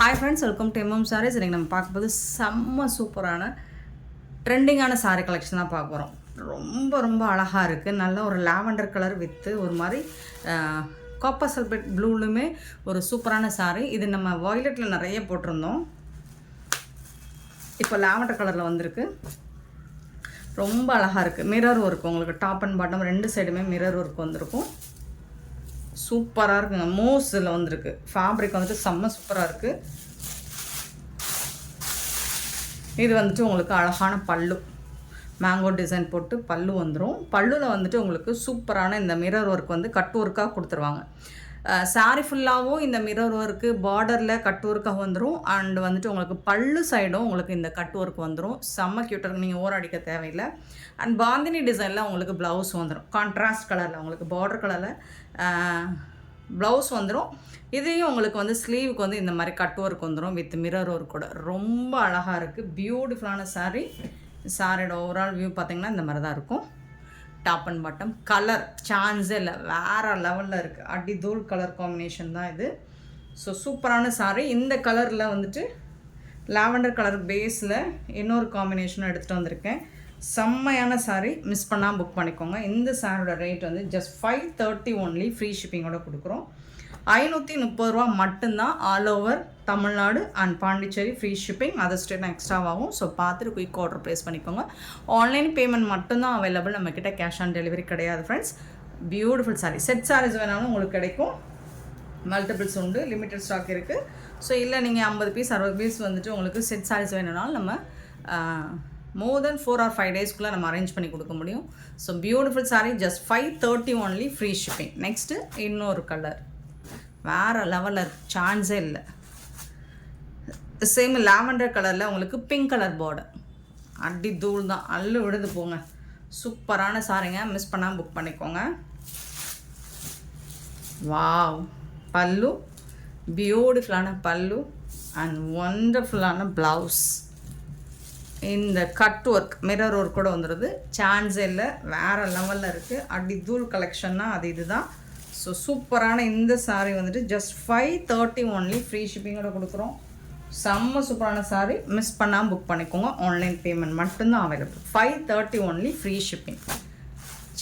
Hi friends, welcome to MM sarees. இன்றைக்கி நம்ம பார்க்கும்போது செம்ம சூப்பரான ட்ரெண்டிங்கான சாரீ கலெக்ஷன் தான் பார்க்க போகிறோம். ரொம்ப ரொம்ப அழகாக இருக்குது. நல்ல ஒரு லாவெண்டர் கலர் வித்து ஒரு மாதிரி காப்பர் சல்பேட் ப்ளூலுமே ஒரு சூப்பரான சாரீ. இது நம்ம வாய்லெட்டில் நிறைய போட்டிருந்தோம். இப்போ லாவெண்டர் கலரில் வந்திருக்கு. ரொம்ப அழகாக இருக்குது. மிரர் ஒர்க் உங்களுக்கு டாப் அண்ட் பாட்டம் ரெண்டு சைடுமே மிரர் ஒர்க் வந்திருக்கும். சூப்பராக இருக்குங்க. மோஸில் வந்திருக்கு. ஃபேப்ரிக் வந்துட்டு செம்ம சூப்பராக இருக்குது. இது வந்துட்டு உங்களுக்கு அழகான பல்லு, மேங்கோ டிசைன் போட்டு பல்லு வந்துடும். பல்லுவில் வந்துட்டு உங்களுக்கு சூப்பரான இந்த மிரர் ஒர்க் வந்து கட் ஒர்க்காக கொடுத்துருவாங்க. சாரி ஃபுல்லாகவும் இந்த மிரர் ஒர்க்கு பார்டரில் கட் ஒர்க்காக வந்துடும். அண்ட் வந்துட்டு உங்களுக்கு பல்லு சைடும் உங்களுக்கு இந்த கட் ஒர்க் வந்துடும். செம்ம க்யூட்டாக நீங்கள் ஓர அடிக்க தேவையில்லை. அண்ட் பாந்தினி டிசைனில் உங்களுக்கு ப்ளவுஸ் வந்துடும். கான்ட்ராஸ்ட் கலரில் உங்களுக்கு பார்டர் கலரில் ப்ளவுஸ் வந்துடும். இதையும் உங்களுக்கு வந்து ஸ்லீவுக்கு வந்து இந்த மாதிரி கட் ஒர்க் வந்துடும் வித் மிரர் ஒர்க் கூட. ரொம்ப அழகாக இருக்குது. பியூட்டிஃபுல்லான சாரீ. சாரியோட ஓவரால் வியூ பார்த்திங்கன்னா இந்த மாதிரி தான் இருக்கும். டாப் அண்ட் பாட்டம் கலர் சான்ஸே இல்லை, வேறு லெவலில் இருக்குது. அடி தூள் கலர் காம்பினேஷன் தான் இது. ஸோ சூப்பரான சாரீ. இந்த கலரில் வந்துட்டு லாவெண்டர் கலர் பேஸில் இன்னொரு காம்பினேஷனும் எடுத்துகிட்டு வந்திருக்கேன். செம்மையான சாரீ. மிஸ் பண்ணால் புக் பண்ணிக்கோங்க. இந்த சாரியோட ரேட் வந்து ஜஸ்ட் 530 ஒன்லி. ஃப்ரீ ஷிப்பிங்கோட கொடுக்குறோம். 530 ரூபா மட்டும்தான். All over Tamil Nadu and Pondicherry free shipping. Other state எக்ஸ்ட்ராவாகும். ஸோ பார்த்துட்டு குயிக் ஆர்டர் ப்ளேஸ் பண்ணிக்கோங்க. ஆன்லைன் பேமெண்ட் மட்டும்தான் அவைலபிள். நம்மக்கிட்ட கேஷ் ஆன் டெலிவரி கிடையாது friends. Beautiful sari. Set saris வேணாலும் உங்களுக்கு கிடைக்கும். மல்டிபிள்ஸ் உண்டு. லிமிட்டட் ஸ்டாக் இருக்குது. ஸோ இல்லை நீங்கள் 50 பீஸ் 60 பீஸ் வந்துட்டு உங்களுக்கு செட் சாரீஸ் வேணும்னாலும் நம்ம மோர் தென் 4 or 5 டேஸ்க்குள்ளே நம்ம அரேஞ்ச் பண்ணி கொடுக்க முடியும். So beautiful sari. Just 530 only. Free shipping. Next இன்னொரு கலர் வேறு லெவலில் சான்ஸே இல்லை. சேம் லாவெண்டர் கலரில் உங்களுக்கு பிங்க் கலர் பார்டர். அடி தூள் தான். அல்லு விடுது போங்க. சூப்பரான சாரீங்க. மிஸ் பண்ணாமல் புக் பண்ணிக்கோங்க. வாவ். பல்லு பியூட்டிஃபுல்லான பல்லு அண்ட் ஒண்டர்ஃபுல்லான ப்ளவுஸ். இந்த கட் ஒர்க் மிரர் ஒர்க் கூட வந்துடுது. சான்ஸே இல்லை, வேறு லெவலில் இருக்குது. அடி தூள் கலெக்ஷன்னா அது இதுதான். ஸோ சூப்பரான இந்த சாரீ வந்துட்டு ஜஸ்ட் 530 ஒன்லி. ஃப்ரீ ஷிப்பிங்கோட கொடுக்குறோம். செம்ம சூப்பரான சாரீ. மிஸ் பண்ணாமல் புக் பண்ணிக்கோங்க. ஆன்லைன் பேமெண்ட் மட்டும்தான் அவைலபிள். 530 ஒன்லி. Free shipping.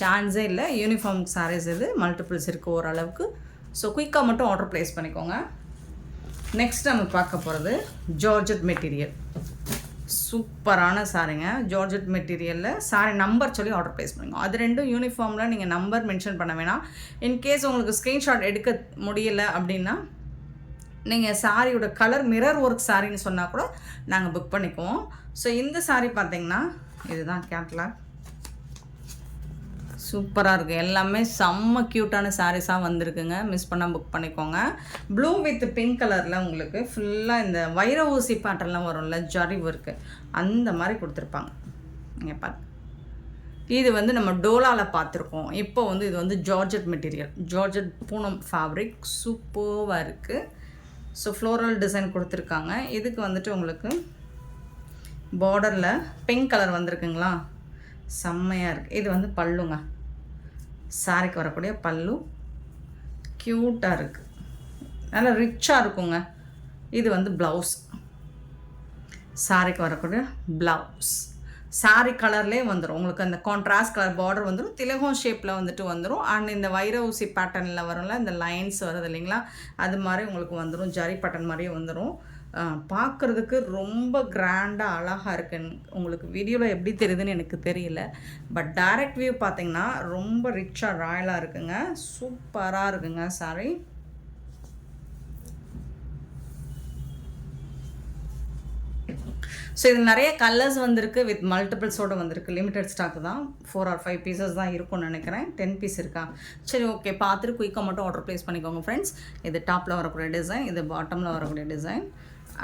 சான்ஸே இல்லை. யூனிஃபார்ம் சாரீஸ் இது. மல்டிபிள்ஸ் இருக்குது ஓரளவுக்கு. ஸோ குயிக்காக மட்டும் ஆர்டர் ப்ளேஸ் பண்ணிக்கோங்க. நெக்ஸ்ட் நம்ம பார்க்க போகிறது ஜார்ஜெட் மெட்டீரியல். சூப்பரான சாரீங்க. ஜார்ஜெட் மெட்டீரியலில் சாரீ நம்பர் சொல்லி ஆர்டர் ப்ளேஸ் பண்ணுங்க. அது ரெண்டும் யூனிஃபார்மில் நீங்கள் நம்பர் மென்ஷன் பண்ண வேணாம். இன்கேஸ் உங்களுக்கு ஸ்க்ரீன்ஷாட் எடுக்க முடியலை அப்படின்னா நீங்கள் சாரியோட கலர் மிரர் ஒர்க் சாரின்னு சொன்னால் கூட நாங்கள் புக் பண்ணிக்குவோம். ஸோ இந்த சாரீ பார்த்தீங்கன்னா இதுதான் கேட்லாக். சூப்பராக இருக்குது. எல்லாமே செம்ம க்யூட்டான சாரீஸாக வந்திருக்குங்க. மிஸ் பண்ணால் புக் பண்ணிக்கோங்க. ப்ளூ வித் பிங்க் கலரில் உங்களுக்கு ஃபுல்லாக இந்த வைர ஊசி பேட்டர்லாம் வரும்ல, ஜரி ஒர்க்கு அந்த மாதிரி கொடுத்துருப்பாங்க. நீங்கள் பாருங்க. இது வந்து நம்ம டோலாவில் பார்த்துருக்கோம். இப்போ வந்து இது வந்து georgette material, georgette Poonam fabric. சூப்பராக இருக்குது. ஸோ ஃப்ளோரல் டிசைன் கொடுத்துருக்காங்க. இதுக்கு வந்துட்டு உங்களுக்கு பார்டரில் பிங்க் கலர் வந்திருக்குங்களா, செம்மையாக இருக்குது. இது வந்து பல்லுங்க. சாரிக்கு வரக்கூடிய பல்லு க்யூட்டாக இருக்குது. நல்லா ரிச்சாக இருக்குங்க. இது வந்து ப்ளவுஸ். சாரிக்கு வரக்கூடிய ப்ளவுஸ் சாரி கலர்லேயே வந்துடும். உங்களுக்கு அந்த கான்ட்ராஸ்ட் கலர் பார்டர் வந்துடும். திலகம் ஷேப்பில் வந்துட்டு வந்துடும். அண்ட் இந்த வைர ஊசி பேட்டர்னில் வரும்ல, இந்த லைன்ஸ் வருது இல்லைங்களா, அது மாதிரி உங்களுக்கு வந்துடும். ஜரி பேட்டர்ன் மாதிரியே வந்துடும். பார்க்குறதுக்கு ரொம்ப கிராண்டாக அழகாக இருக்குன்னு உங்களுக்கு வீடியோவில் எப்படி தெரியுதுன்னு எனக்கு தெரியல. பட் டைரக்ட் வியூ பார்த்திங்கன்னா ரொம்ப ரிச்சாக ராயலாக இருக்குங்க. சூப்பராக இருக்குங்க சாரி. ஸோ இது நிறைய கலர்ஸ் வந்திருக்கு. வித் மல்டிபிள்ஸோடு வந்திருக்கு. லிமிட்டட் ஸ்டாக் தான். 4 or 5 பீசஸ் தான் இருக்கும்னு நினைக்கிறேன். 10 பீஸ் இருக்கா? சரி, ஓகே. பார்த்துட்டு குயிக்காக மட்டும் ஆர்டர் ப்ளேஸ் பண்ணிக்கோங்க ஃப்ரெண்ட்ஸ். இது டாப்பில் வரக்கூடிய டிசைன், இது பாட்டமில் வரக்கூடிய டிசைன்.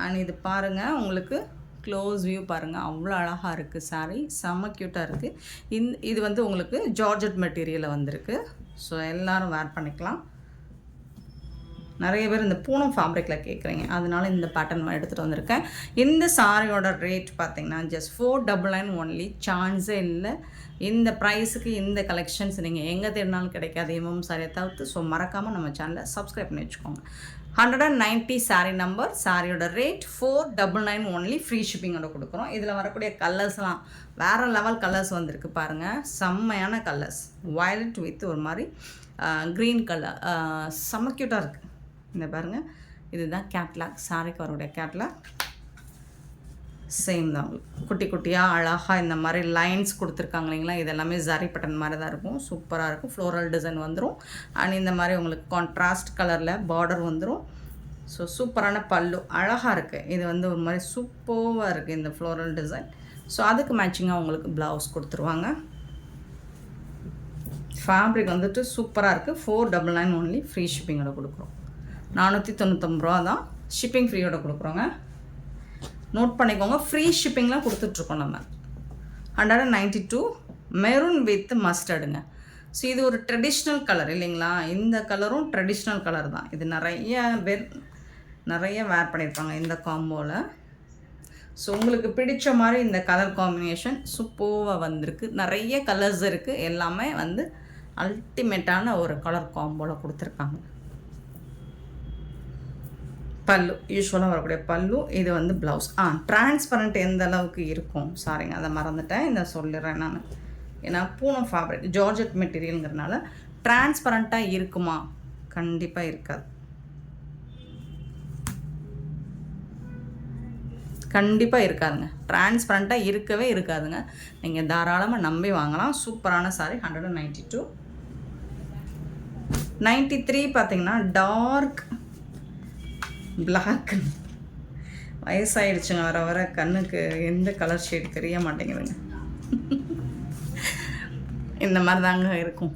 அண்ட் இது பாருங்கள், உங்களுக்கு க்ளோஸ் வியூ பாருங்கள். அவ்வளோ அழகாக இருக்குது சாரீ. செம்ம க்யூட்டாக இருக்குது. இது வந்து உங்களுக்கு ஜார்ஜெட் மெட்டீரியலில் வந்திருக்கு. ஸோ எல்லோரும் வேர் பண்ணிக்கலாம். நிறைய பேர் இந்த பூனம் ஃபேப்ரிக்கில் கேட்குறீங்க, அதனால இந்த பேட்டர்ன் எடுத்துகிட்டு வந்திருக்கேன். இந்த சாரியோட ரேட் பார்த்திங்கன்னா ஜஸ்ட் 499 ஒன்லி. சான்ஸே இல்லை. இந்த ப்ரைஸுக்கு இந்த கலெக்ஷன்ஸ் நீங்கள் எங்கே தேடினாலும் கிடைக்காது எம்எம் சாரியை தவிர்த்து. ஸோ மறக்காமல் நம்ம சேனலை சப்ஸ்கிரைப் பண்ணி வச்சுக்கோங்க. 190 saree நம்பர். சாரியோட ரேட் 499 ஒன்லி. ஃப்ரீ ஷிப்பிங்கோட கொடுக்குறோம். இதில் வரக்கூடிய கலர்ஸ்லாம் வேறு லெவல் கலர்ஸ் வந்திருக்கு பாருங்கள். செம்மையான கலர்ஸ். வயலட் வித் ஒரு மாதிரி க்ரீன் கலர் செம்ம க்யூட்டாக இருக்குது. இந்த பாருங்கள், இதுதான் கேட்லாக். சாரிக்கு வரக்கூடிய கேட்லாக் சேம் தான். குட்டி குட்டியாக அழகாக இந்த மாதிரி லைன்ஸ் கொடுத்துருக்காங்க இல்லைங்களா. இது எல்லாமே ஜரி பட்டன் மாதிரி தான் இருக்கும். சூப்பராக இருக்கும். ஃப்ளோரல் டிசைன் வந்துடும். அண்ட் இந்த மாதிரி உங்களுக்கு கான்ட்ராஸ்ட் கலரில் பார்டர் வந்துடும். ஸோ சூப்பரான பல்லு அழகாக இருக்குது. இது வந்து ஒரு மாதிரி சூப்பராக இருக்குது இந்த ஃப்ளோரல் டிசைன். ஸோ அதுக்கு மேட்சிங்காக உங்களுக்கு ப்ளவுஸ் கொடுத்துருவாங்க. ஃபேப்ரிக் வந்துட்டு சூப்பராக இருக்குது. 499 ஒன்லி. ஃப்ரீ ஷிப்பிங்கோட கொடுக்குறோம். 499 ரூபா தான். ஷிப்பிங் ஃப்ரீயோட கொடுக்குறோங்க. நோட் பண்ணிக்கோங்க. ஃப்ரீ ஷிப்பிங்லாம் கொடுத்துட்ருக்கோம் நம்ம. 192 மெரூன் வித் மஸ்டர்டுங்க. ஸோ இது ஒரு ட்ரெடிஷ்னல் கலர் இல்லைங்களா. இந்த கலரும் ட்ரெடிஷ்னல் கலர் தான். இது நிறைய வேர் பண்ணியிருப்பாங்க இந்த காம்போவில். ஸோ உங்களுக்கு பிடிச்ச மாதிரி இந்த கலர் காம்பினேஷன் சூப்பராக வந்திருக்கு. நிறைய கலர்ஸ் இருக்குது. எல்லாமே வந்து அல்டிமேட்டான ஒரு கலர் காம்போவில் கொடுத்துருக்காங்க. பல்லு யூஸ்வலாக வரக்கூடிய பல்லு. இது வந்து ப்ளவுஸ். டிரான்ஸ்பரண்ட் எந்த அளவுக்கு இருக்கும், சாரிங்க அதை மறந்துட்டேன். இந்த சொல்லிடுறேன் நான். ஏன்னா பூனம் ஃபேப்ரிக் ஜார்ஜெட் மெட்டீரியலுங்கிறனால டிரான்ஸ்பரண்ட்டாக இருக்குமா? கண்டிப்பாக இருக்காது. கண்டிப்பாக இருக்காதுங்க. டிரான்ஸ்பரண்ட்டாக இருக்கவே இருக்காதுங்க. நீங்கள் தாராளமாக நம்பி வாங்கலாம். சூப்பரான சாரி. 192. 93 பார்த்தீங்கன்னா டார்க் பிளாக். வயசாகிடுச்சுங்க. வர வர கண்ணுக்கு எந்த கலர் ஷேட் தெரிய மாட்டேங்குதுங்க. இந்த மாதிரி தாங்க இருக்கும்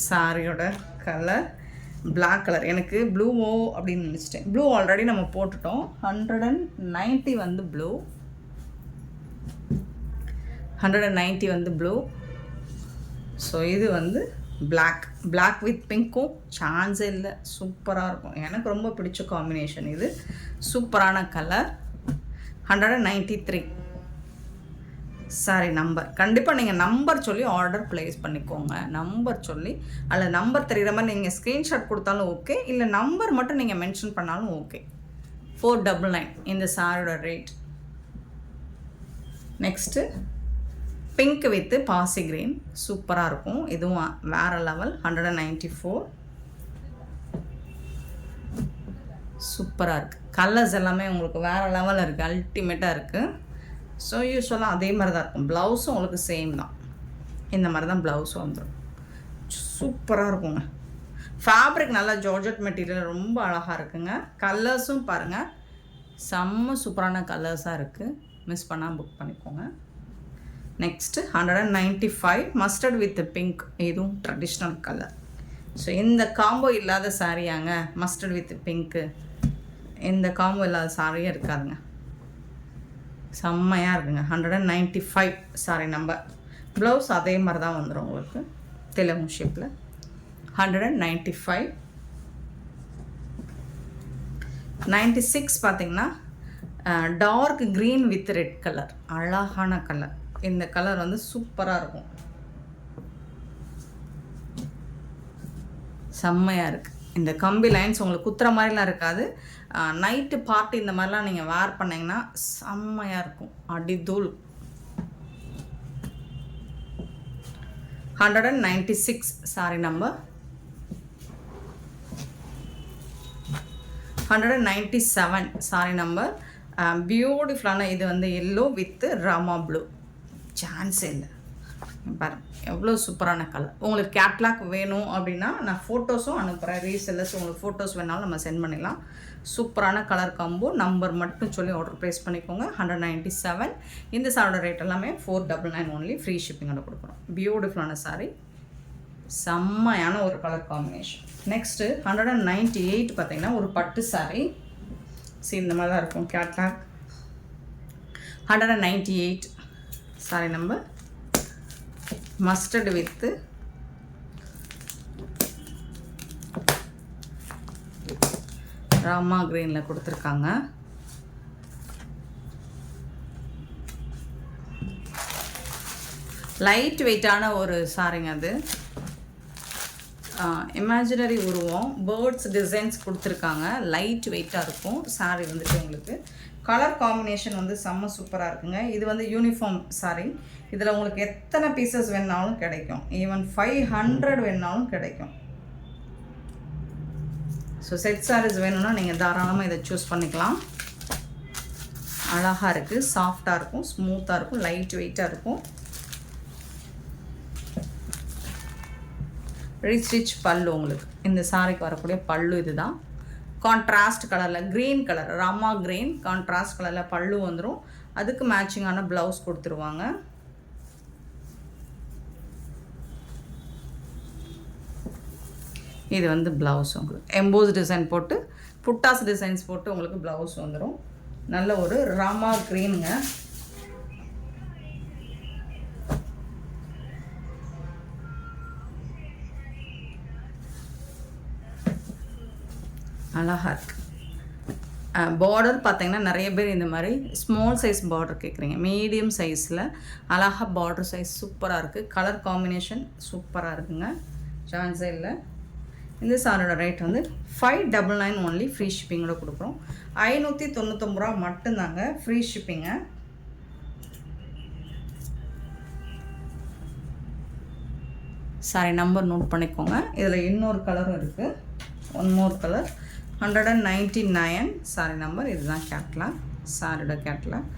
சாரியோட கலர். Black colour. எனக்கு ப்ளூவோ அப்படின்னு நினச்சிட்டேன். ப்ளூ ஆல்ரெடி நம்ம போட்டுட்டோம். 190 வந்து ப்ளூ. 190 வந்து ப்ளூ. ஸோ இது வந்து பிளாக் வித் பிங்க்கும் சான்ஸே இல்லை. சூப்பராக இருக்கும். எனக்கு ரொம்ப பிடிச்ச காம்பினேஷன் இது. சூப்பரான கலர். 193 sorry number. கண்டிப்பாக நீங்கள் நம்பர் சொல்லி ஆர்டர் ப்ளேஸ் பண்ணிக்கோங்க. நம்பர் சொல்லி அதில் நம்பர் தெரிகிற மாதிரி நீங்கள் ஸ்க்ரீன்ஷாட் கொடுத்தாலும் ஓகே, இல்லை நம்பர் மட்டும் நீங்கள் மென்ஷன் பண்ணாலும் ஓகே. 499 இந்த சாரியோட ரேட். நெக்ஸ்ட்டு பிங்க் வித்து பாசி க்ரீன். சூப்பராக இருக்கும். இதுவும் வேறு லெவல். 194. சூப்பராக இருக்குது. கலர்ஸ் எல்லாமே உங்களுக்கு வேறு லெவலில் இருக்குது. அல்டிமேட்டாக இருக்குது. ஸோ யூஸ்வலாக அதே மாதிரி தான் இருக்கும். ப்ளவுஸும் உங்களுக்கு சேம் தான். இந்த மாதிரி தான் ப்ளவுஸும் வந்துடும். சூப்பராக இருக்குங்க. ஃபேப்ரிக் நல்லா ஜார்ஜெட் மெட்டீரியல் ரொம்ப அழகாக இருக்குங்க. கலர்ஸும் பாருங்கள் செம்ம சூப்பரான கலர்ஸாக இருக்குது. மிஸ் பண்ணால் புக் பண்ணிக்கோங்க. Next 195 mustard with pink. இதுவும் ட்ரெடிஷ்னல் கலர். ஸோ இந்த காம்போ இல்லாத சாரியாங்க மஸ்டர்ட் வித் பிங்க்கு. இந்த காம்போ இல்லாத சாரியே இருக்காதுங்க. செம்மையாக இருக்குங்க. 195 சாரி நம்பர். ப்ளவுஸ் அதே மாதிரி தான் வந்துடும் உங்களுக்கு தெலுங்கு ஷேப்பில். 195. 96 பார்த்திங்கன்னா dark green with red colour. அழகான கலர். இந்த கலர் வந்து சூப்பராக இருக்கும். செம்மையாக இருக்குது. இந்த கம்பி லைன்ஸ் உங்களுக்கு குத்துற மாதிரிலாம் இருக்காது. நைட்டு பார்ட்டி இந்த மாதிரிலாம் நீங்கள் வேர் பண்ணிங்கன்னா செம்மையாக இருக்கும். அடிதூள். 196 சாரி நம்பர். 197 sorry number. பியூட்டிஃபுல்லான இது வந்து எல்லோ வித் ராமா ப்ளூ. சான்ஸே இல்லை. பாருங்கள் எவ்வளோ சூப்பரான கலர். உங்களுக்கு கேட்லாக் வேணும் அப்படின்னா நான் ஃபோட்டோஸும் அனுப்புகிறேன். ரீசெல்லர்ஸ் உங்களுக்கு ஃபோட்டோஸ் வேணாலும் நம்ம சென்ட் பண்ணிடலாம். சூப்பரான கலர் காம்போ. நம்பர் மட்டும் சொல்லி ஆர்டர் ப்ளேஸ் பண்ணிக்கோங்க. 197. இந்த சாரோட ரேட் எல்லாமே 499 ஒன்லி. ஃப்ரீ ஷிப்பிங்கோட கொடுக்குறோம். பியூட்டிஃபுல்லான சாரி. செம்மையான ஒரு கலர் காம்பினேஷன். நெக்ஸ்ட்டு 198 பார்த்தீங்கன்னா ஒரு பட்டு சாரி. சரி இந்த மாதிரி தான் இருக்கும் catalogue. 198 sorry number. Mustard with Rama கிரீனில் கொடுத்துருக்காங்க. லைட் வெயிட்டான ஒரு சாரிங்க அது. இமேஜினரி உருவம் பேர்ட்ஸ் டிசைன்ஸ் கொடுத்துருக்காங்க. லைட் வெயிட்டாக இருக்கும் சாரீ வந்துட்டு உங்களுக்கு. கலர் காம்பினேஷன் வந்து செம்ம சூப்பராக இருக்குங்க. இது வந்து யூனிஃபார்ம் சாரீ. இதில் உங்களுக்கு எத்தனை பீசஸ் வேணாலும் கிடைக்கும். ஈவன் 500 வேணாலும் கிடைக்கும். ஸோ செட் சாரீஸ் வேணும்னா நீங்கள் தாராளமாக இதை சூஸ் பண்ணிக்கலாம். அழகாக இருக்குது, சாஃப்டாக இருக்கும், ஸ்மூத்தாக இருக்கும், லைட் வெயிட்டாக இருக்கும். ரிச் பல்லு உங்களுக்கு. இந்த சாரிக்கு வரக்கூடிய பல்லு இதுதான். கான்ட்ராஸ்ட் கலரில் green colour, Rama green contrast கலரில் பல்லு வந்துடும். அதுக்கு மேட்சிங்கான ப்ளவுஸ் கொடுத்துருவாங்க. இது வந்து ப்ளவுஸ் உங்களுக்கு எம்போஸ் டிசைன் போட்டு புட்டாஸ் டிசைன்ஸ் போட்டு உங்களுக்கு ப்ளவுஸ் வந்துடும். நல்ல ஒரு ராமா க்ரீனுங்க. அழகாக இருக்குது. பார்டர் பார்த்தீங்கன்னா நிறைய பேர் இந்த மாதிரி ஸ்மால் சைஸ் பார்டர் கேட்குறீங்க. மீடியம் சைஸில் அழகாக பார்டர் சைஸ் சூப்பராக இருக்குது. கலர் காம்பினேஷன் சூப்பராக இருக்குங்க, சான்ஸே இல்லை. இந்த சாரோட ரேட் வந்து 599 ஒன்லி. ஃப்ரீ ஷிப்பிங்கோட கொடுக்குறோம். 599 ரூபா மட்டும்தாங்க free shipping. Sari number note பண்ணிக்கோங்க. இதில் இன்னொரு கலரும் இருக்குது, one more colour. 199 sari number. இதுதான் கேட்லாக், சாரியோட கேட்லாக்.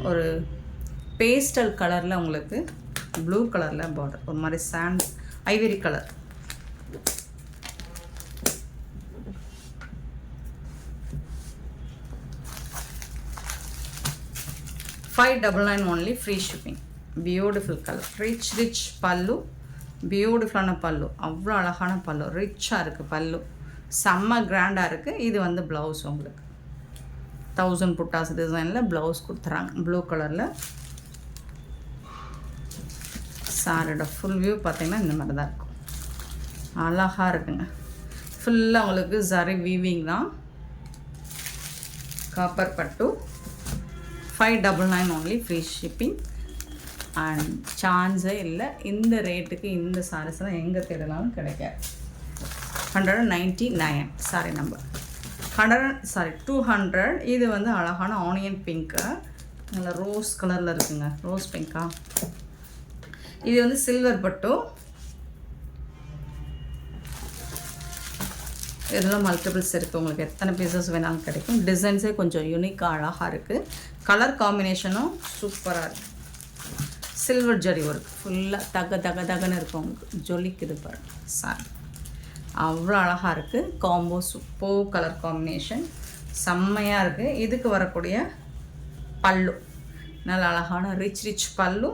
ஒரு பேஸ்டல் கலரில் உங்களுக்கு ப்ளூ கலரில் பார்டர், ஒரு மாதிரி sand ivory colour. $599 only. Free shipping. Beautiful colour, rich pallu, பியூட்டிஃபுல்லான பல்லு, அவ்வளோ அழகான பல்லு, ரிச்சாக இருக்குது பல்லு, செம்ம கிராண்டாக இருக்குது. இது வந்து ப்ளவுஸ் உங்களுக்கு 1000 புட்டாஸ் டிசைனில் ப்ளவுஸ் கொடுத்துறாங்க ப்ளூ கலரில். சாரோட ஃபுல் வியூ பார்த்திங்கன்னா இந்த மாதிரி தான் இருக்கும். அழகாக இருக்குங்க. ஃபுல்லாக உங்களுக்கு ஜரி வீவிங் தான். காப்பர் பட்டு. 599 ஒன்லி. Free shipping. அண்ட் சான்ஸே இல்லை. இந்த ரேட்டுக்கு இந்த சாரீஸ்லாம் எங்கே தேடலாலும் கிடைக்காது. 199 சாரி நம்பர். 200. இது வந்து அழகான ஆனியன் பிங்க்கு, நல்ல ரோஸ் கலரில் இருக்குங்க, ரோஸ் பிங்க்கா. இது வந்து சில்வர் பட்டு. இதெல்லாம் மல்டிபிள்ஸ் இருக்குது, உங்களுக்கு எத்தனை பீசஸ் வேணாலும் கிடைக்கும். டிசைன்ஸே கொஞ்சம் யூனிக்காக அழகாக இருக்குது. கலர் காம்பினேஷனும் சூப்பராக இருக்குது. சில்வர் ஜரி ஒர்க் ஃபுல்லாக தகன்னு இருக்கும் உங்களுக்கு, ஜொலிக்குது பாருங்க சாரி. அவ்வளோ அழகாக இருக்குது. காம்போ சூப்பர் கலர் காம்பினேஷன் செம்மையாக இருக்குது. இதுக்கு வரக்கூடிய பல்லு நல்ல அழகான ரிச் பல்லு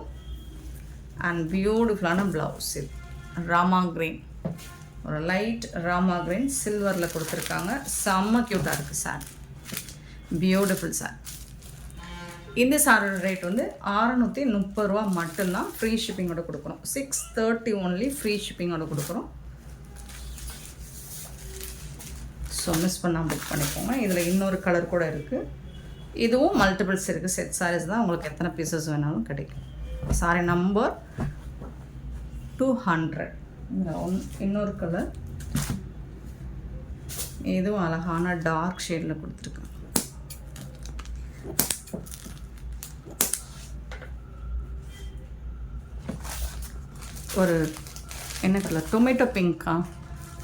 அண்ட் பியூட்டிஃபுல்லான ப்ளவுஸ். இது ராமா க்ரீன், ஒரு லைட் ராமா க்ரீன் சில்வரில் கொடுத்துருக்காங்க. செம்ம க்யூட்டாக இருக்குது சார், பியூட்டிஃபுல் சார். இந்த சாரோட ரேட் வந்து 630 ரூபா மட்டும்தான். ஃப்ரீ ஷிப்பிங்கோட கொடுக்குறோம். 630 ஒன்லி. ஃப்ரீ ஷிப்பிங்கோட கொடுக்குறோம். ஸோ மிஸ் பண்ணாமல் புக் பண்ணிக்கோங்க. இதில் இன்னொரு கலர் கூட இருக்குது. இதுவும் மல்டிபிள்ஸ் இருக்குது. செட் சாரீஸ் தான், உங்களுக்கு எத்தனை பீசஸ் வேணாலும் கிடைக்கும். Sorry number 200. இன்னொரு கலர். இதுவும் அழகான டார்க் ஷேடில் கொடுத்துருக்கேன். ஒரு என்ன கலர், டொமேட்டோ பிங்க்கா,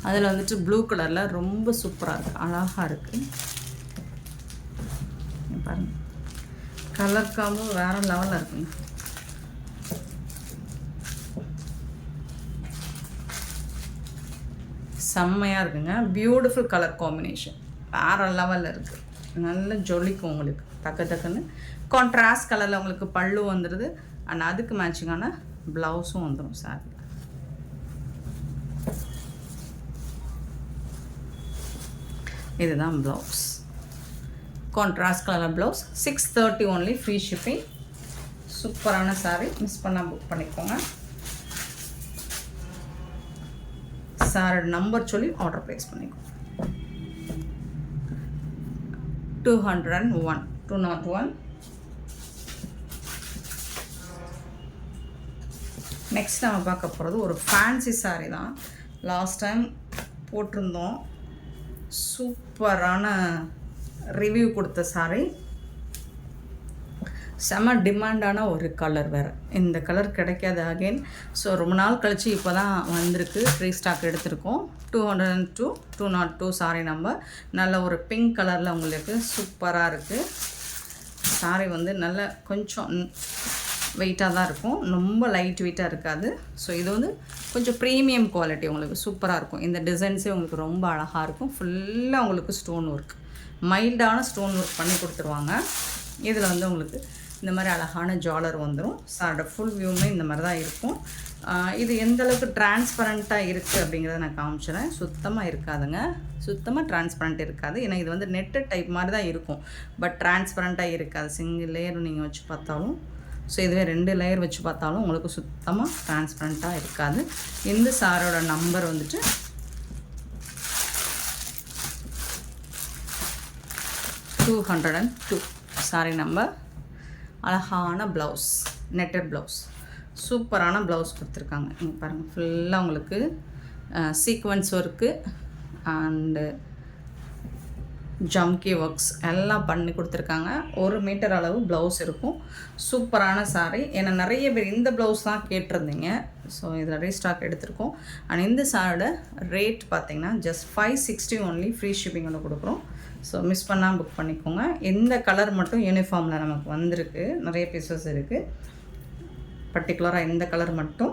அதில் வந்துட்டு ப்ளூ கலரில் ரொம்ப சூப்பராக இருக்குது, அழகாக இருக்குது பாருங்கள். கலர் காம்போ வேறு லெவலில் இருக்குங்க. செம்மையாக இருக்குங்க. பியூட்டிஃபுல் கலர் காம்பினேஷன் வேறு லெவலில் இருக்குது. நல்ல ஜொலிக்கும் உங்களுக்கு டக்குன்னு. கான்ட்ராஸ்ட் கலரில் உங்களுக்கு பல்லு வந்துடுது. அண்ட் அதுக்கு மேட்சிங்கான ப்ளவுஸும் வந்துடும் சார். இதுதான் blouse. Contrast colour blouse. 630 only. Free shipping. சூப்பரான சாரீ, மிஸ் பண்ணால் புக் பண்ணிக்கோங்க. சாரோட நம்பர் சொல்லி ஆர்டர் ப்ளேஸ் பண்ணிக்கோங்க. 201. நெக்ஸ்ட் நம்ம பார்க்க போகிறது ஒரு ஃபேன்சி சாரீ தான். லாஸ்ட் டைம் போட்டிருந்தோம், சூப்பரான ரிவ்யூ கொடுத்த சாரி. செம டிமாண்டான ஒரு கலர் வேறு. இந்த கலர் கிடைக்காது அகெயின். ஸோ ரொம்ப நாள் கழித்து இப்போ தான் வந்திருக்கு, ரீஸ்டாக் எடுத்திருக்கோம். 202 202 சாரி நம்பர். நல்ல ஒரு பிங்க் கலரில் உங்களுக்கு சூப்பராக இருக்குது. சாரி வந்து நல்ல கொஞ்சம் வெயிட்டாக தான் இருக்கும், ரொம்ப லைட் வெயிட்டாக இருக்காது. ஸோ இது வந்து கொஞ்சம் ப்ரீமியம் குவாலிட்டி, உங்களுக்கு சூப்பராக இருக்கும். இந்த டிசைன்ஸே உங்களுக்கு ரொம்ப அழகாக இருக்கும். ஃபுல்லாக உங்களுக்கு ஸ்டோன் ஒர்க், மைல்டான ஸ்டோன் ஒர்க் பண்ணி கொடுத்துருவாங்க. இதில் வந்து உங்களுக்கு இந்த மாதிரி அழகான ஜாலர் வந்துடும். சாரோட ஃபுல் வியூமே இந்த மாதிரி தான் இருக்கும். இது எந்த அளவுக்கு டிரான்ஸ்பரண்ட்டாக இருக்குது அப்படிங்கிறத நான் காமிச்சிடுறேன். சுத்தமாக இருக்காதுங்க, சுத்தமாக டிரான்ஸ்பரண்ட் இருக்காது. ஏன்னா இது வந்து நெட்டு டைப் மாதிரி தான் இருக்கும், பட் டிரான்ஸ்பரண்ட்டாக இருக்காது. சிங்கிள் லேயர் நீங்கள் வச்சு பார்த்தாலும், ஸோ இதுவே 2 லேயர் வச்சு பார்த்தாலும் உங்களுக்கு சுத்தமாக டிரான்ஸ்பரண்ட்டாக இருக்காது. இந்த சாரோட நம்பர் வந்துட்டு 202 சாரி நம்பர். அழகான ப்ளவுஸ், நெட்டட் ப்ளவுஸ், சூப்பரான ப்ளவுஸ் கொடுத்துருக்காங்க. இங்கே பாருங்கள், ஃபுல்லாக உங்களுக்கு sequence work and jamki works எல்லாம் பண்ணி கொடுத்துருக்காங்க. 1 மீட்டர் அளவு ப்ளவுஸ் இருக்கும். சூப்பரான சாரீ. ஏன்னா நிறைய பேர் இந்த ப்ளவுஸ் தான் கேட்டிருந்தீங்க. ஸோ இதில் ரீஸ்டாக் எடுத்திருக்கோம். அண்ட் இந்த சாரோட ரேட் பார்த்திங்கன்னா ஜஸ்ட் 560 ஒன்லி, ஃப்ரீ ஷிப்பிங்கில் கொடுக்குறோம். ஸோ மிஸ் பண்ணால் புக் பண்ணிக்கோங்க. இந்த கலர் மட்டும் யூனிஃபார்மில் நமக்கு வந்திருக்கு, நிறைய பீசஸ் இருக்குது. பர்டிகுலராக இந்த கலர் மட்டும்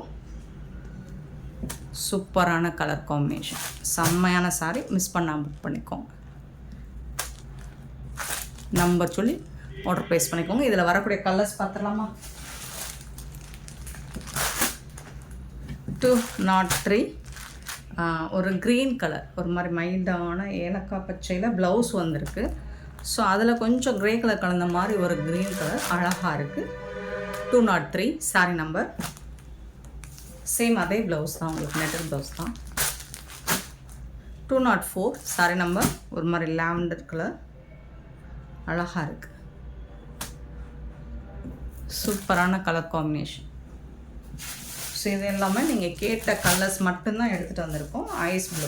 சூப்பரான கலர் காம்பினேஷன், செம்மையான சாரீ. மிஸ் பண்ணால் புக் பண்ணிக்கோங்க. நம்பர் சொல்லி ஆர்டர் ப்ளேஸ் பண்ணிக்கோங்க. இதில் வரக்கூடிய கலர்ஸ் பார்த்துடலாமா? 203 ஒரு க்ரீன் கலர், ஒரு மாதிரி மைல்டான ஏலக்காய் பச்சையில் ப்ளவுஸ் வந்திருக்கு. ஸோ அதில் கொஞ்சம் க்ரே கலர் கலந்த மாதிரி ஒரு க்ரீன் கலர் அழகாக இருக்குது. 203 சாரி நம்பர். சேம் அதே ப்ளவுஸ் தான், உங்களுக்கு நெட்டட் ப்ளவுஸ் தான். 204 சாரி நம்பர். ஒரு மாதிரி லாவெண்டர் கலர் அழகாக இருக்குது. சூப்பரான கலர் காம்பினேஷன். ஸோ இது எல்லாமே நீங்கள் கேட்ட கலர்ஸ் மட்டும்தான் எடுத்துகிட்டு வந்திருக்கோம். Ice blue.